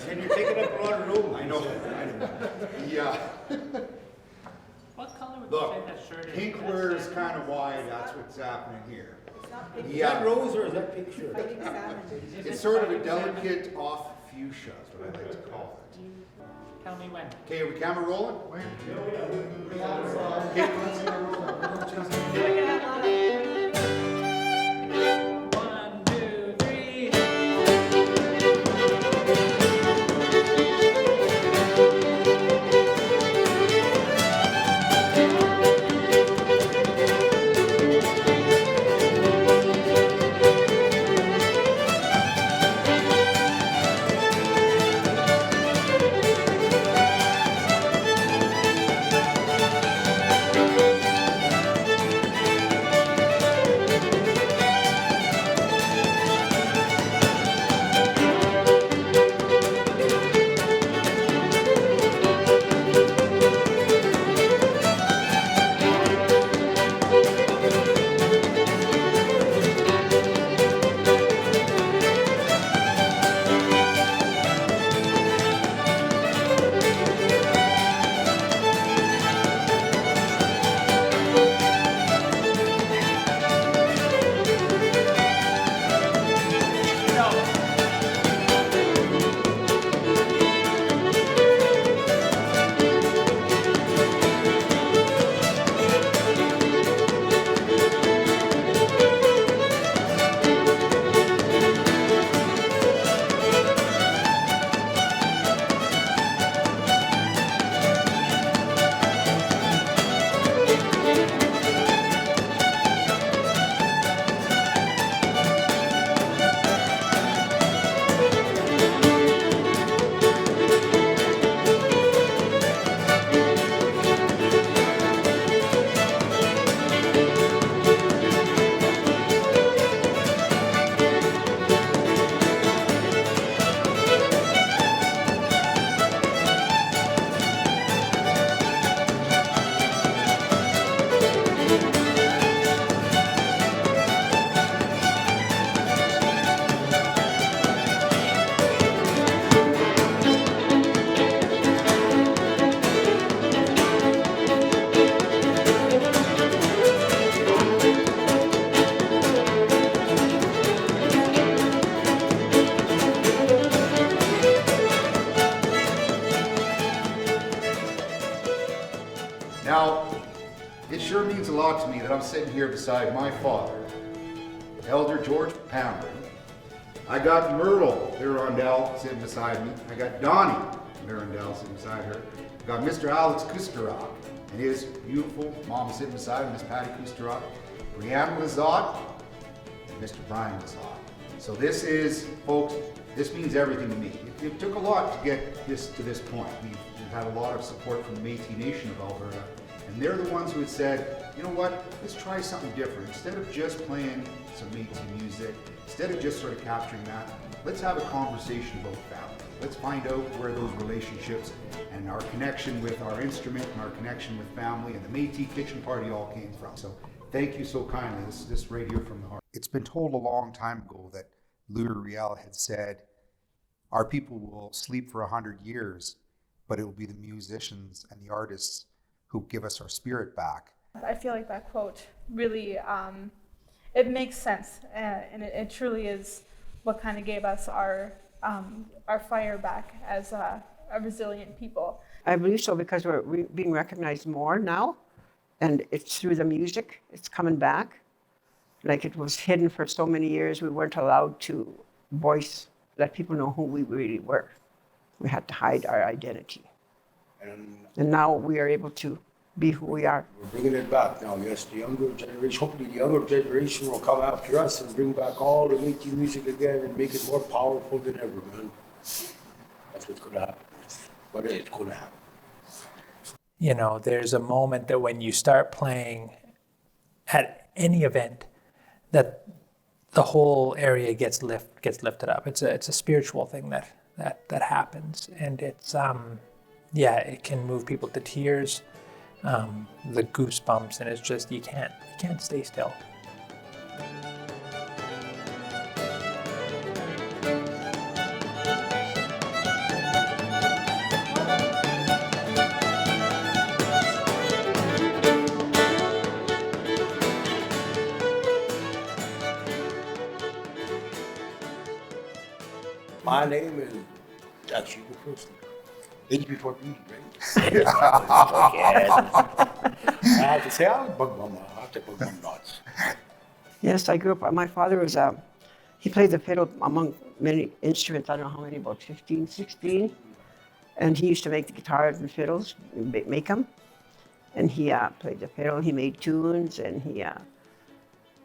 And you're taking up a lot of room. I know. Yeah. What color would you Look, say that shirt is? pink wears kind of wide, that's what's happening here. Is Yeah. that rose or is that pink shirt? Fighting salmon. It's sort of a delicate off fuchsia, is what I like to call it. Tell me when. Okay, are we camera rolling? Okay, let's see. One, two, three. Now, it sure means a lot to me that I'm sitting here beside my father, Elder George Pambrun. I got Myrtle Lirondell sitting beside me. I got Donnie Lirondell sitting beside her. I got Mr. Alex Kusturok and his beautiful mom sitting beside him, Miss Patty Kusturok, Brianna Lizotte, and Mr. Brian Lizotte. So this is, folks, this means everything to me. It took a lot to get this to this point. We've had a lot of support from the Métis Nation of Alberta, and they're the ones who had said, you know what, let's try something different. Instead of just playing some Métis music, instead of just sort of capturing that, let's have a conversation about family. Let's find out where those relationships and our connection with our instrument and our connection with family and the Métis kitchen party all came from. So thank you so kindly. This right here from the heart. It's been told a long time ago that Louis Riel had said, our people will sleep for 100 years, but it will be the musicians and the artists who give us our spirit back. I feel like that quote really, it makes sense, and it truly is what kind of gave us our fire back as a resilient people. I believe so because we're being recognized more now, and it's through the music, it's coming back. Like it was hidden for so many years, we weren't allowed to let people know who we really were. We had to hide our identity. And now we are able to be who we are. We're bringing it back now. Yes, the younger generation, hopefully the younger generation will come after us and bring back all the Métis music again and make it more powerful than ever, man. That's what's going to happen. But it's going to happen. You know, there's a moment that when you start playing at any event, that the whole area gets lifted up. It's a spiritual thing that happens, and it's it can move people to tears, the goosebumps, and it's just you can't stay still. My name is, actually the first name. Age before beauty, right? I have to say, I was bug mama. I have to bug mom nuts. Yes, I grew up, my father was, he played the fiddle among many instruments, I don't know how many, about 15, 16. And he used to make the guitars and fiddles, make them. And he played the fiddle, he made tunes, and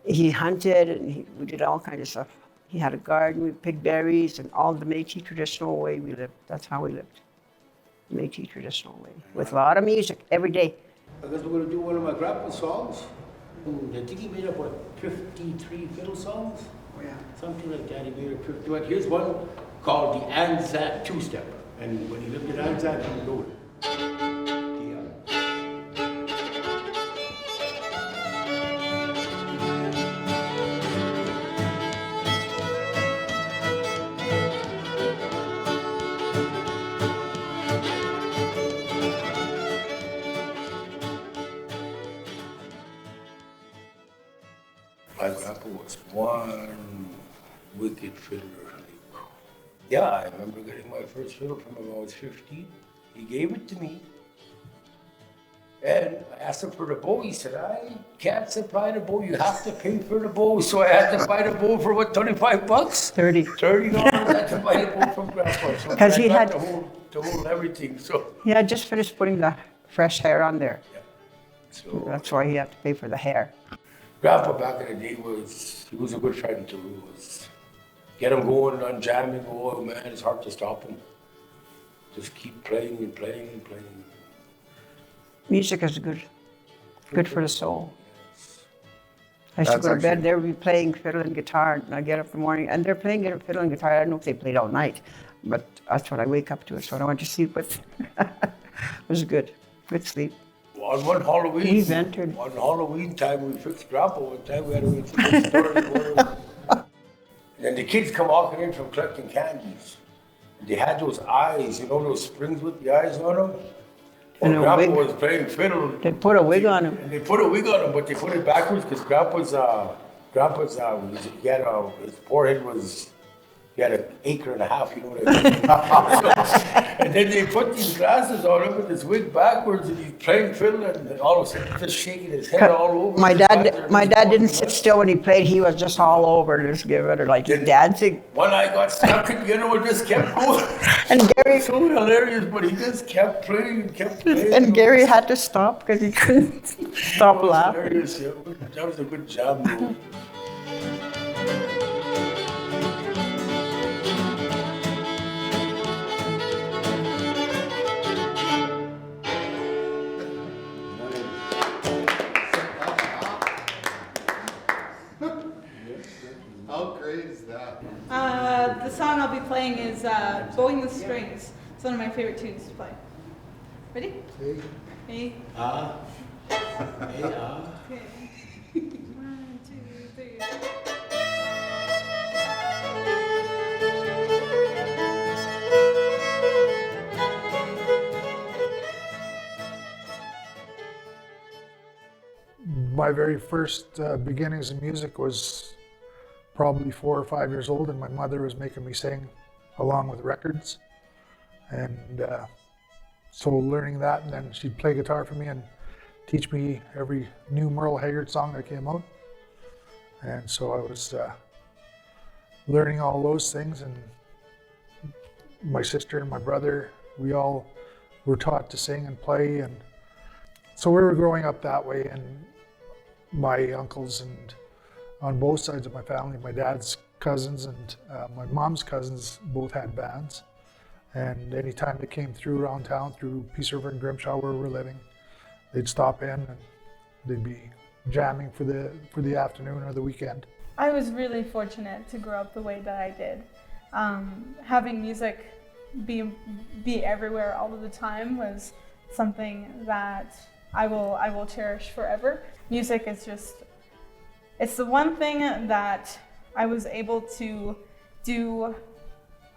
he hunted, and we did all kinds of stuff. He had a garden, we picked berries, and all the Métis traditional way we lived. That's how we lived. Métis traditional way, with a lot of music every day. I guess we're gonna do one of my grandpa's songs. I think he made up, what, 53 fiddle songs? Oh, yeah. Something like that, he made up 50. But here's one called the Anzac Two-Step. And when he lived in Anzac, he wrote it. My grandpa was one wicked fiddler. Yeah, I remember getting my first fiddle from him when I was 15. He gave it to me. And I asked him for the bow. He said, I can't supply the bow. You have to pay for the bow. So I had to buy the bow for what, 25 bucks? 30. $30 I had to buy the bow from Grandpa. So 'Cause he I got had- to hold everything. So, He had just finished putting the fresh hair on there. yeah. So That's why he had to pay for the hair. Grandpa back in the day he was a good friend too. Get him going on jamming, oh man, it's hard to stop him. Just keep playing and playing and playing. Music is good for the soul. I used to That's go to bed, actually- they would be playing fiddle and guitar, and I get up in the morning, and they're playing fiddle and guitar. I don't know if they played all night, but that's what I wake up to. It's what I went to sleep with. It was good sleep. On one Halloween, We've entered. on Halloween time, we fixed Grandpa one time. We had to wait for the store to go. And the kids come walking in from collecting candies. And they had those eyes, you know, those springs with the eyes on them. And Well, a Grandpa wig. was playing fiddle. They put a wig on him. And they put a wig on him, but they put it backwards because his forehead was, he had an acre and a half, you know what I mean? And then they put these glasses on him with this wig backwards, and he's playing fiddle, and all of a sudden just shaking his head all over. My His dad, hands are my just dad didn't walking sit around. still when he played. He was just all over, just give it, or like dancing. One eye got stuck and the other one just kept going. And Gary, So hilarious, but he just kept playing and kept playing. and Gary had to stop because he couldn't stop That was laughing. hilarious, yeah. That was a good job, though. How great is that? The song I'll be playing is Bowing the Strings. It's one of my favorite tunes to play. Ready? Hey. Hey, Okay. 1, 2, 3. My very first beginnings in music was probably 4 or 5 years old, and my mother was making me sing along with records. And so learning that, and then she'd play guitar for me and teach me every new Merle Haggard song that came out. And so I was learning all those things, and my sister and my brother, we all were taught to sing and play, and so we were growing up that way. And my uncles and on both sides of my family, my dad's cousins and my mom's cousins both had bands. And anytime they came through around town, through Peace River and Grimshaw where we were living, they'd stop in and they'd be jamming for the afternoon or the weekend. I was really fortunate to grow up the way that I did. Having music be everywhere all of the time was something that I will cherish forever. Music is it's the one thing that I was able to do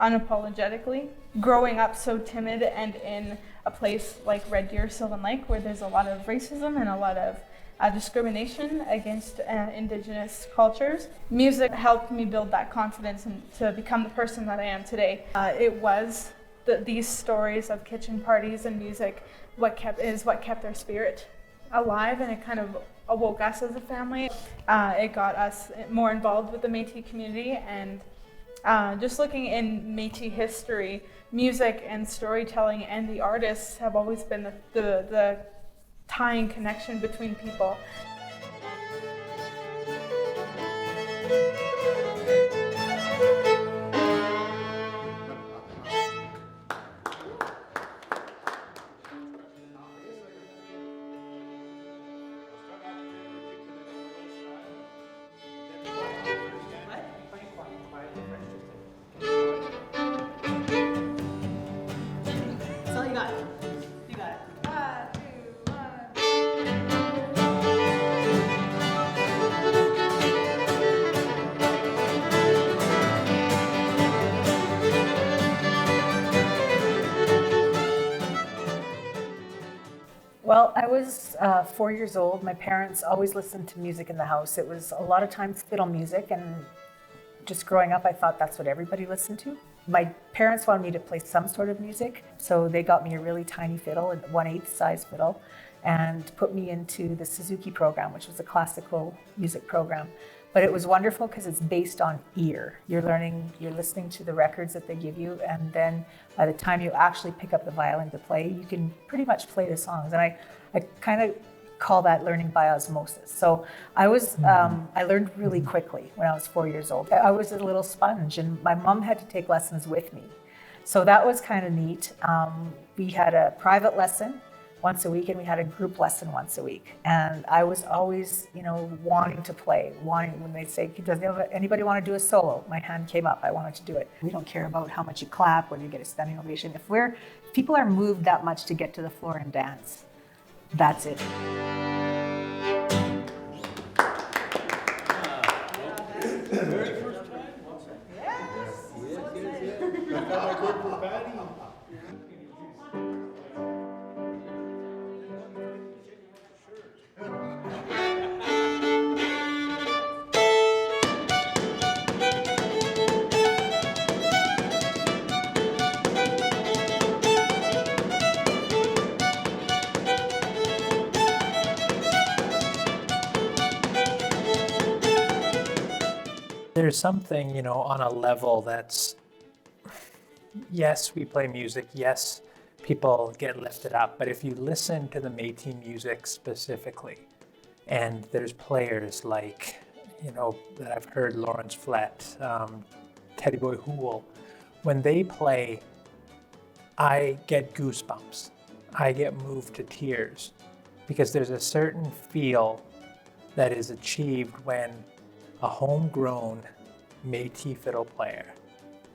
unapologetically. Growing up so timid and in a place like Red Deer, Sylvan Lake, where there's a lot of racism and a lot of discrimination against Indigenous cultures. Music helped me build that confidence and to become the person that I am today. It was these stories of kitchen parties and music what kept our spirit alive, and it kind of awoke us as a family. It got us more involved with the Métis community, and just looking in Métis history, music and storytelling and the artists have always been the tying connection between people. That's all you got. You got it. Well, I was 4 years old. My parents always listened to music in the house. It was a lot of times fiddle music, and just growing up, I thought that's what everybody listened to. My parents wanted me to play some sort of music, so they got me a really tiny fiddle, a 1/8 size fiddle, and put me into the Suzuki program, which was a classical music program. But it was wonderful because it's based on ear. You're listening to the records that they give you, and then by the time you actually pick up the violin to play, you can pretty much play the songs. And I kind of call that learning by osmosis. So I learned really quickly when I was 4 years old. I was a little sponge, and my mom had to take lessons with me. So that was kind of neat. We had a private lesson once a week, and we had a group lesson once a week. And I was always, wanting to play, when they'd say, does anybody want to do a solo? My hand came up, I wanted to do it. We don't care about how much you clap, whether you get a standing ovation. If people are moved that much to get to the floor and dance, that's it. There's something, on a level that's, yes, we play music, yes, people get lifted up, but if you listen to the Métis music specifically, and there's players like, that I've heard, Lawrence Flett, Teddy Boy Hoole, when they play, I get goosebumps. I get moved to tears, because there's a certain feel that is achieved when a homegrown Métis fiddle player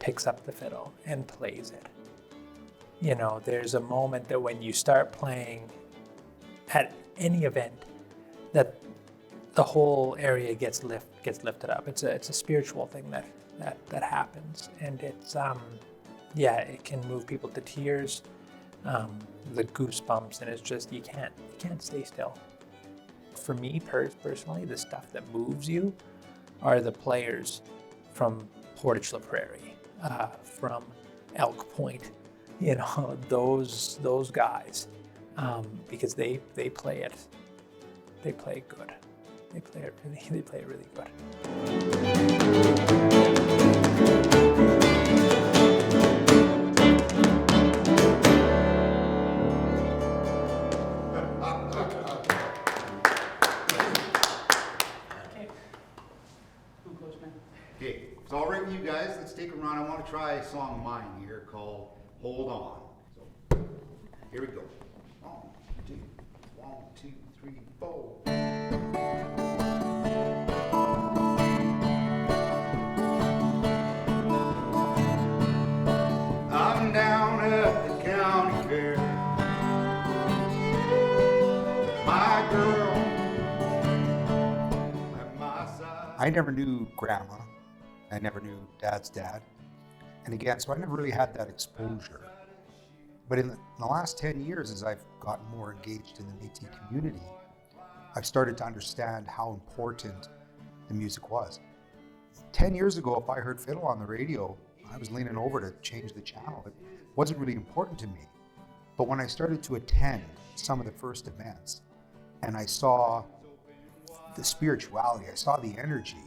picks up the fiddle and plays it. There's a moment that when you start playing at any event, that the whole area gets lifted up. It's a spiritual thing that happens, and it's it can move people to tears, the goosebumps, and it's just you can't stay still. For me personally, the stuff that moves you are the players from Portage La Prairie, from Elk Point, those guys, because they play it good. They play it really good. Okay, it's all right with you guys. Let's take a run. I want to try a song of mine here called Hold On. So, here we go. 1, 2, 3, 4. I'm down at the county fair. My girl at my side. I never knew Grandma. I never knew Dad's dad. And again, so I never really had that exposure. But in the last 10 years, as I've gotten more engaged in the Métis community, I've started to understand how important the music was. 10 years ago, if I heard fiddle on the radio, I was leaning over to change the channel. It wasn't really important to me. But when I started to attend some of the first events, and I saw the spirituality, I saw the energy,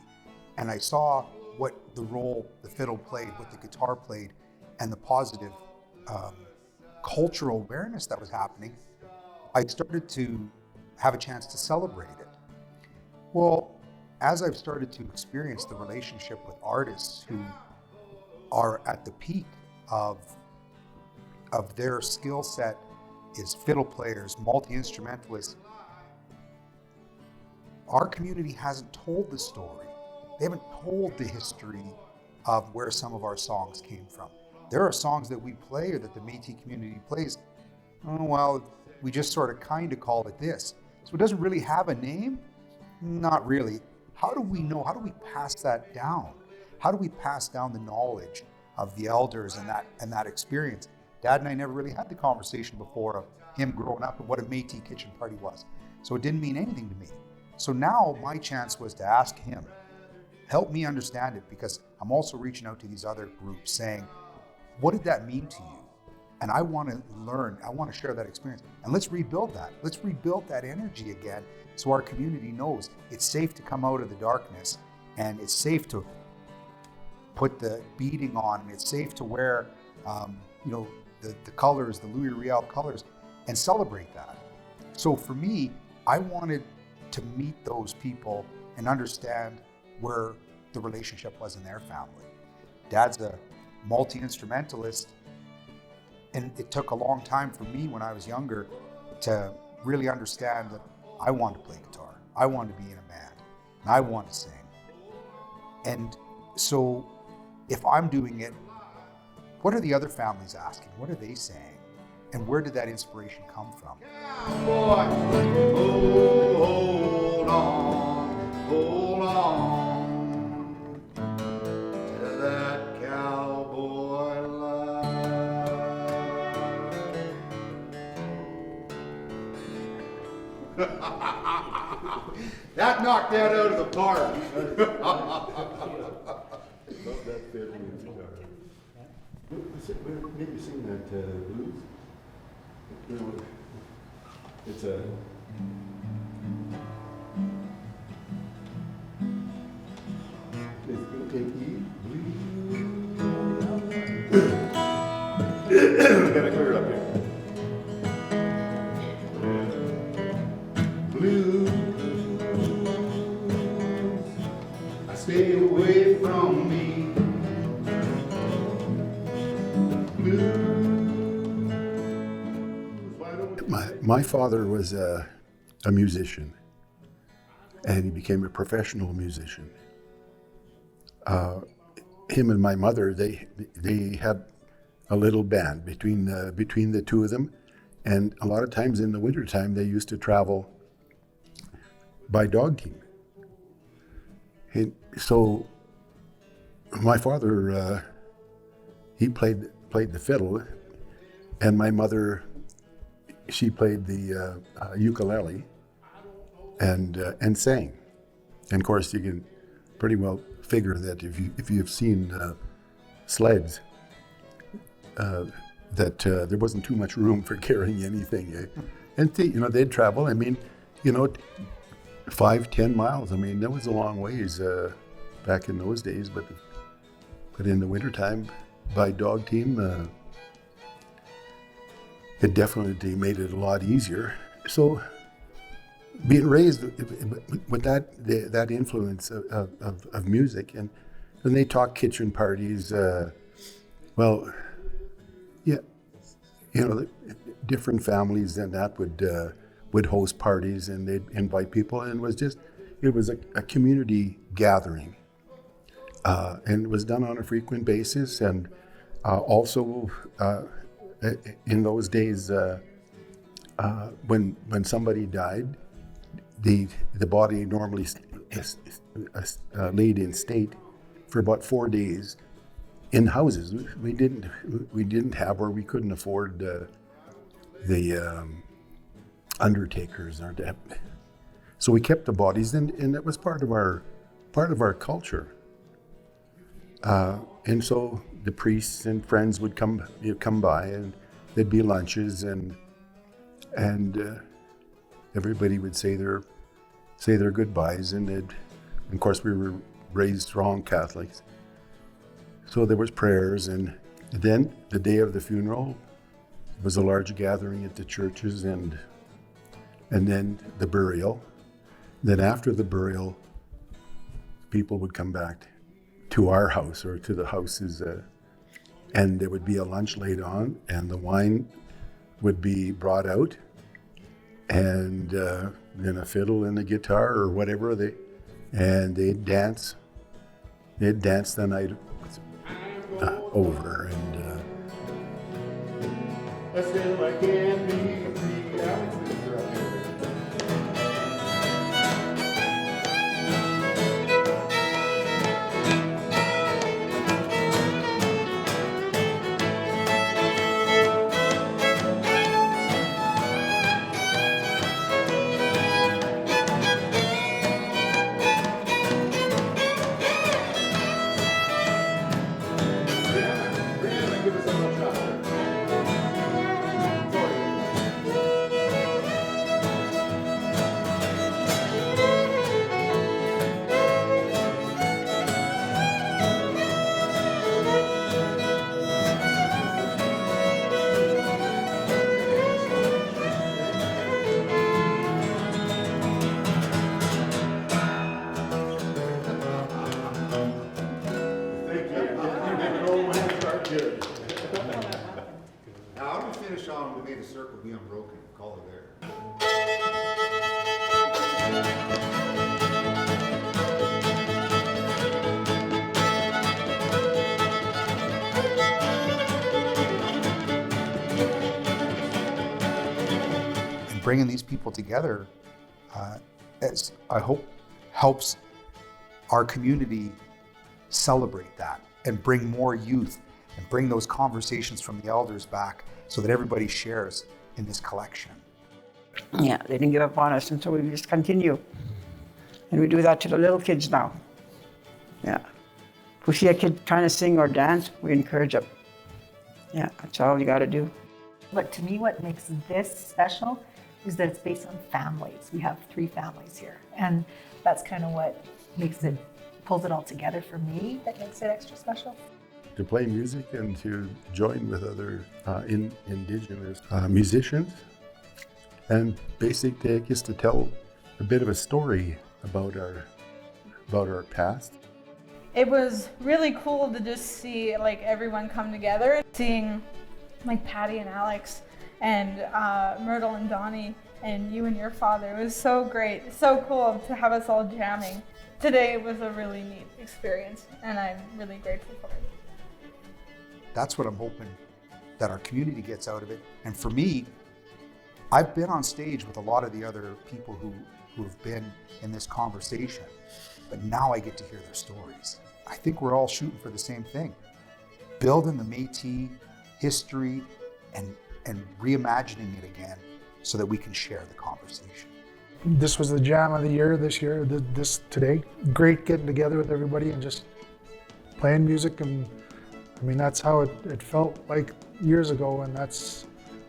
and I saw what the role the fiddle played, what the guitar played, and the positive cultural awareness that was happening, I started to have a chance to celebrate it. Well, as I've started to experience the relationship with artists who are at the peak of their skill set is fiddle players, multi-instrumentalists, our community hasn't told the story. They haven't told the history of where some of our songs came from. There are songs that we play or that the Métis community plays, oh, well, we just sort of kind of call it this. So it doesn't really have a name? Not really. How do we know? How do we pass that down? How do we pass down the knowledge of the elders and that experience? Dad and I never really had the conversation before of him growing up and what a Métis kitchen party was. So it didn't mean anything to me. So now my chance was to ask him, help me understand it, because I'm also reaching out to these other groups saying, what did that mean to you? And I want to learn, I want to share that experience. And let's rebuild that. Let's rebuild that energy again so our community knows it's safe to come out of the darkness and it's safe to put the beading on and it's safe to wear, the colors, the Louis Riel colors, and celebrate that. So for me, I wanted to meet those people and understand where the relationship was in their family. Dad's a multi-instrumentalist, and it took a long time for me when I was younger to really understand that I wanted to play guitar, I wanted to be in a band, and I wanted to sing. And so if I'm doing it, what are the other families asking? What are they saying? And where did that inspiration come from? Cowboy, hold on to that cowboy life. That knocked that out of the park. Maybe sing that blues. You know, it's a. It's gonna take E, blues. Gotta clear it up here. Blues. Stay away from me. My father was a musician, and he became a professional musician. Him and my mother, they had a little band between the two of them, and a lot of times in the wintertime they used to travel by dog team. So my father, he played the fiddle, and my mother, she played the ukulele and sang. And of course, you can pretty well figure that if you've seen sleds, that there wasn't too much room for carrying anything. And they'd travel. I mean, 5-10 miles. I mean, that was a long ways back in those days. But in the wintertime, by dog team, it definitely made it a lot easier. So being raised with that influence of music, and when they talk kitchen parties, different families and that would host parties, and they'd invite people, and it was a community gathering, and it was done on a frequent basis, and also in those days, when somebody died, the body normally laid in state for about 4 days in houses. We didn't have, or we couldn't afford the undertakers or that. So we kept the bodies, and it was part of our culture. And so the priests and friends would come by, and there'd be lunches, and everybody would say their goodbyes, and of course we were raised strong Catholics, so there was prayers, and then the day of the funeral was a large gathering at the churches, and then the burial. Then after the burial, people would come back to our house or to the houses, and there would be a lunch laid on, and the wine would be brought out, and then a fiddle and a guitar or whatever, they'd dance. They'd dance the night over, and Still I can't be free. Alex is right there. Brianna, give us a little shot there. Now, I'm going to finish on "We Made a Circle Be Unbroken." Call it there. And bringing these people together, as I hope, helps our community celebrate that and bring more youth and bring those conversations from the elders back so that everybody shares in this collection. Yeah, they didn't give up on us, and so we just continue. And we do that to the little kids now. Yeah. If we see a kid trying to sing or dance, we encourage them. Yeah, that's all you got to do. But to me, what makes this special is that it's based on families. We have 3 families here, and that's kind of what pulls it all together for me, that makes it extra special. to play music and to join with other Indigenous musicians. And basically, I guess to tell a bit of a story about our past. It was really cool to just see like everyone come together, seeing like Patty and Alex and Myrtle and Donnie and you and your father. It was so great, so cool to have us all jamming. Today was a really neat experience and I'm really grateful for it. That's what I'm hoping that our community gets out of it. And for me, I've been on stage with a lot of the other people who have been in this conversation, but now I get to hear their stories. I think we're all shooting for the same thing, building the Métis history and reimagining it again so that we can share the conversation. This was the jam of the year this year, today. Great getting together with everybody and just playing music. And I mean, that's how it felt like years ago. And that's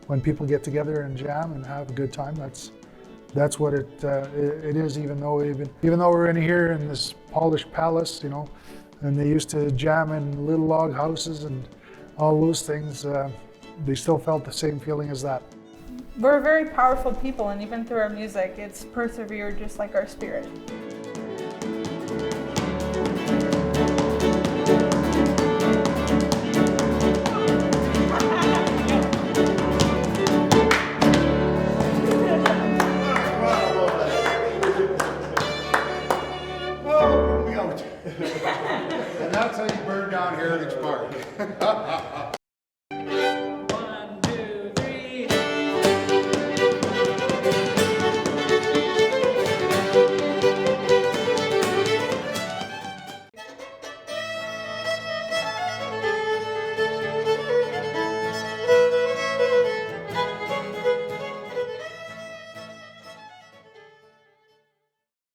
when people get together and jam and have a good time. That's what it is. Even though we're in here in this polished palace, you know, and they used to jam in little log houses and all those things, they still felt the same feeling as that. We're very powerful people, and even through our music, it's persevered just like our spirit.